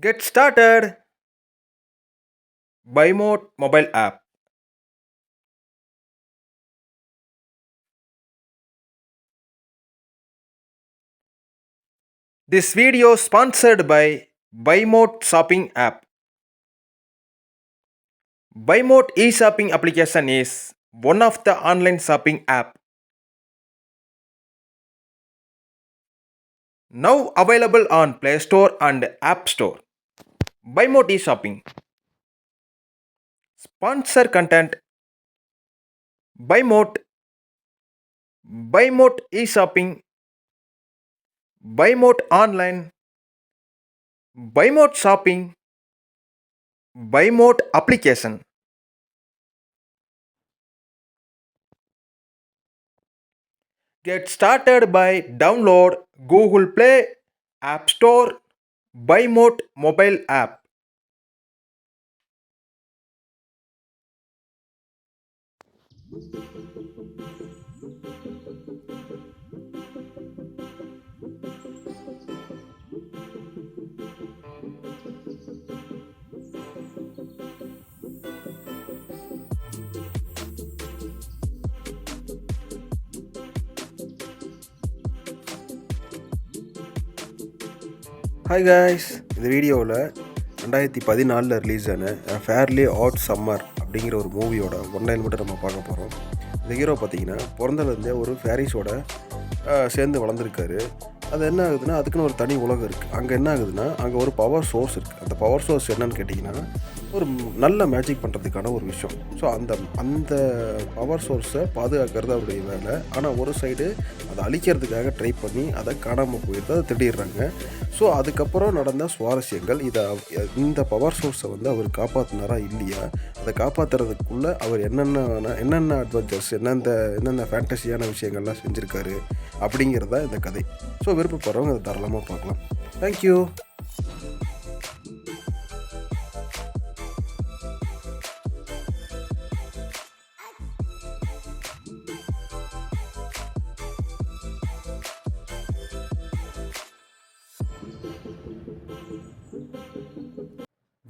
Get started. BuyMode mobile app. This video sponsored by BuyMode shopping app. BuyMode e-shopping application is one of the online shopping app now available on Play Store and App Store. BuyMode e-shopping. Sponsor content. BuyMode e-shopping. BuyMode online. BuyMode shopping. BuyMode application. Get started by download Google Play, App Store, BuyMode mobile app. Hi guys, இந்த வீடியோவில் 2014 release ஆன fairly hot summer அப்படிங்கிற ஒரு மூவியோட one line மட்டும் நம்ம பார்க்க போகிறோம். இந்த ஹீரோ பார்த்திங்கன்னா பிறந்தலேருந்தே ஒரு ஃபேரிஸோட சேர்ந்து வளர்ந்துருக்காரு. அது என்ன ஆகுதுன்னா, அதுக்குன்னு ஒரு தனி உலகம் இருக்குது. அங்கே என்ன ஆகுதுன்னா, அங்கே ஒரு பவர் சோர்ஸ் இருக்குது. அந்த பவர் சோர்ஸ் என்னன்னு கேட்டிங்கன்னா, ஒரு நல்ல மேஜிக் பண்ணுறதுக்கான ஒரு விஷயம். ஸோ அந்த பவர் சோர்ஸை பாதுகாக்கிறது அவருடைய வேலை. ஆனால் ஒரு சைடு அதை அழிக்கிறதுக்காக ட்ரை பண்ணி அதை காணாமல் போயிடுது, அதை திடீர்றாங்க. ஸோ அதுக்கப்புறம் நடந்த சுவாரஸ்யங்கள் இந்த பவர் சோர்ஸை அவர் காப்பாற்றினாரா இல்லையா, அதை காப்பாற்றுறதுக்குள்ளே அவர் என்னென்ன அட்வென்ச்சர்ஸ், என்னென்ன ஃபேண்டஸியான விஷயங்கள்லாம் செஞ்சுருக்காரு அப்படிங்கிறதா இந்த கதை. ஸோ விருப்பப்படுறவங்க அதை தாராளமாக பார்க்கலாம். தேங்க்யூ.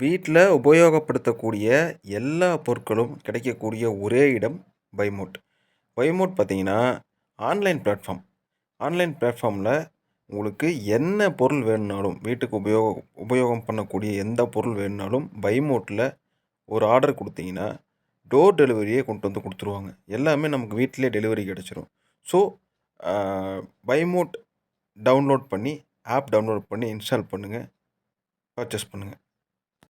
வீட்டில் உபயோகப்படுத்தக்கூடிய எல்லா பொருட்களும் கிடைக்கக்கூடிய ஒரே இடம் BuyMode. BuyMode பார்த்திங்கன்னா ஆன்லைன் பிளாட்ஃபார்மில் உங்களுக்கு என்ன பொருள் வேணுனாலும், வீட்டுக்கு உபயோகம் பண்ணக்கூடிய எந்த பொருள் வேணுனாலும் BuyModeல ஒரு ஆர்டர் கொடுத்தீங்கன்னா டோர் டெலிவரியே கொண்டு வந்து கொடுத்துருவாங்க. எல்லாமே நமக்கு வீட்டிலே டெலிவரி கிடச்சிரும். ஸோ BuyMode ஆப் டவுன்லோட் பண்ணி இன்ஸ்டால் பண்ணுங்கள், பர்ச்சேஸ் பண்ணுங்கள்.